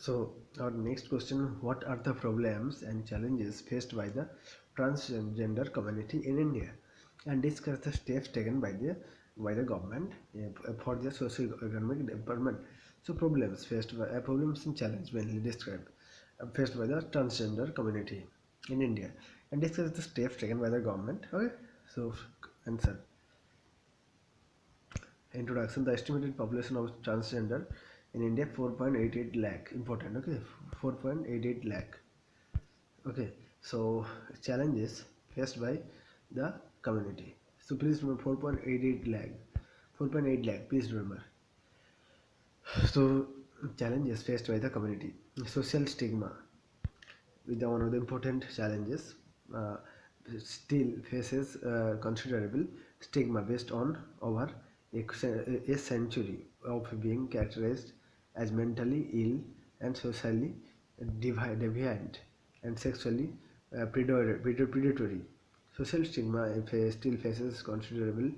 So our next question: what are the problems and challenges faced by the transgender community in India? And discuss the steps taken by the government for their socio-economic development. So problems and challenges mainly described faced by the transgender community in India, and discuss the steps taken by the government. Okay, so answer. Introduction: the estimated population of transgender in India 4.88 lakh. Important. Okay, 4.88 lakh. Okay, so challenges faced by the community. So please remember 4.88 lakh. 4.8 lakh. Please remember. So challenges faced by the community. Social stigma with one of the important challenges. Uh, Still faces considerable stigma based on over a century of being characterized as mentally ill and socially deviant and sexually predatory. Social stigma still faces considerable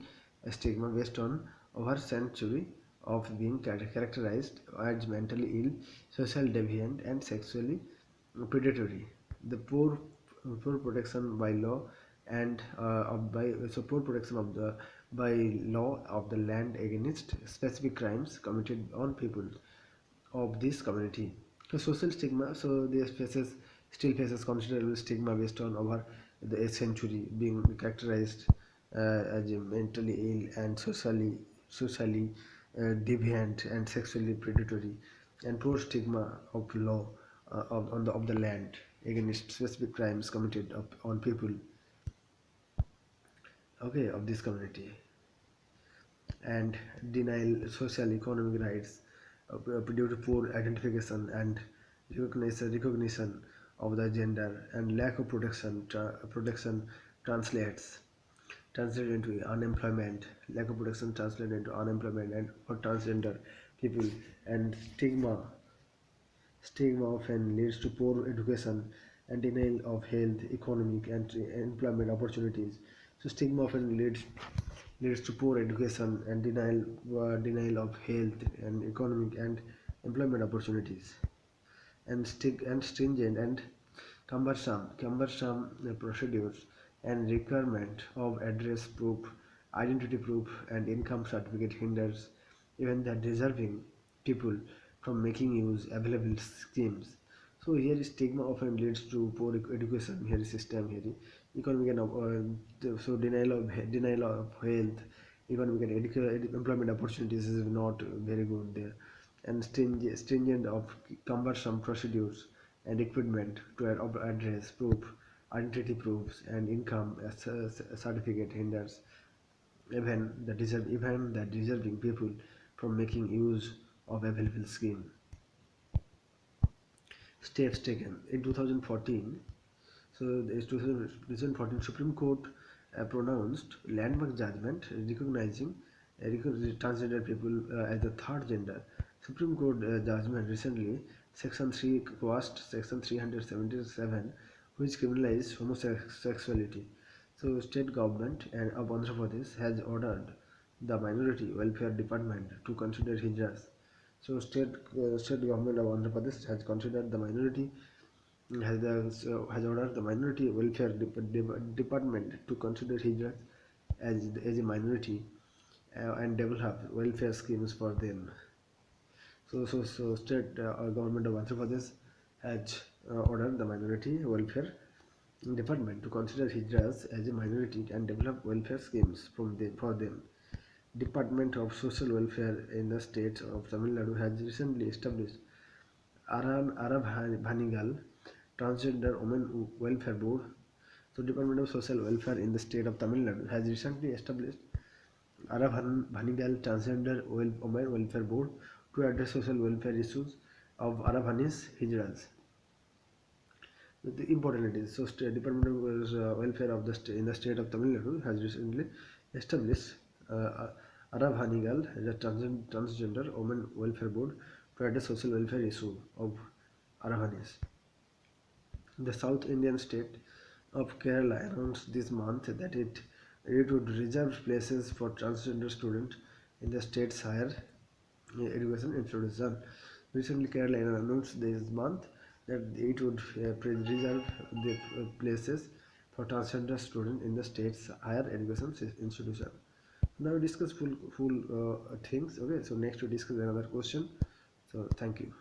stigma based on over century of being characterized as mentally ill, social deviant, and sexually predatory. The poor protection by law and poor protection of the by law of the land against specific crimes committed on people of this community. So social stigma. So this faces still faces considerable stigma based on over the century being characterized as a mentally ill and socially deviant and sexually predatory, and poor stigma of law of the land against specific crimes committed on people, okay, of this community, and denial social economic rights due to poor identification and recognition of the gender, and lack of protection translates translated into unemployment. Lack of protection translated into unemployment and for transgender people, and stigma often leads to poor education and denial of health, economic, and employment opportunities. So stigma often leads to poor education and denial of health and economic and employment opportunities, and stringent and cumbersome procedures and requirement of address proof, identity proof, and income certificate hinders even the deserving people from making use available schemes. So here stigma often leads to poor education. Here is system here economic and so denial of health, economic and employment opportunities is not very good there, and stringent of cumbersome procedures and equipment to address proof, identity proofs, and income certificate hinders even the deserving people from making use of available scheme. Steps taken in 2014. So the 2014 Supreme Court pronounced landmark judgment recognizing transgender people as the third gender. Supreme Court judgment recently, Section 3 quashed Section 377, which criminalized homosexuality. So state government and of Andhra Pradesh has ordered the Minority Welfare Department to consider hijras. So state government of Andhra Pradesh has considered the minority has ordered the Minority Welfare Department to consider hijras as a minority and develop welfare schemes for them. So state government of Andhra Pradesh has ordered the Minority Welfare Department to consider hijras as a minority and develop welfare schemes for them. Department of Social Welfare in the state of Tamil Nadu has recently established Arab Bhanigal Transgender Women Welfare Board. So Department of Social Welfare in the state of Tamil Nadu has recently established Arab Bhanigal Transgender Women Welfare Board to address social welfare issues of Arabhanis Hijras. The important it is. So Department of Welfare of the in the state of Tamil Nadu has recently established Arab Hanigal as a transgender women welfare board to address social welfare issue of Arabhanis. The South Indian state of Kerala announced this month that it would reserve places for transgender students in the state's higher education institution. Recently, Kerala announced this month that it would reserve the places for transgender students in the state's higher education institution. Now we discuss full things. Okay, so next we discuss another question. So thank you.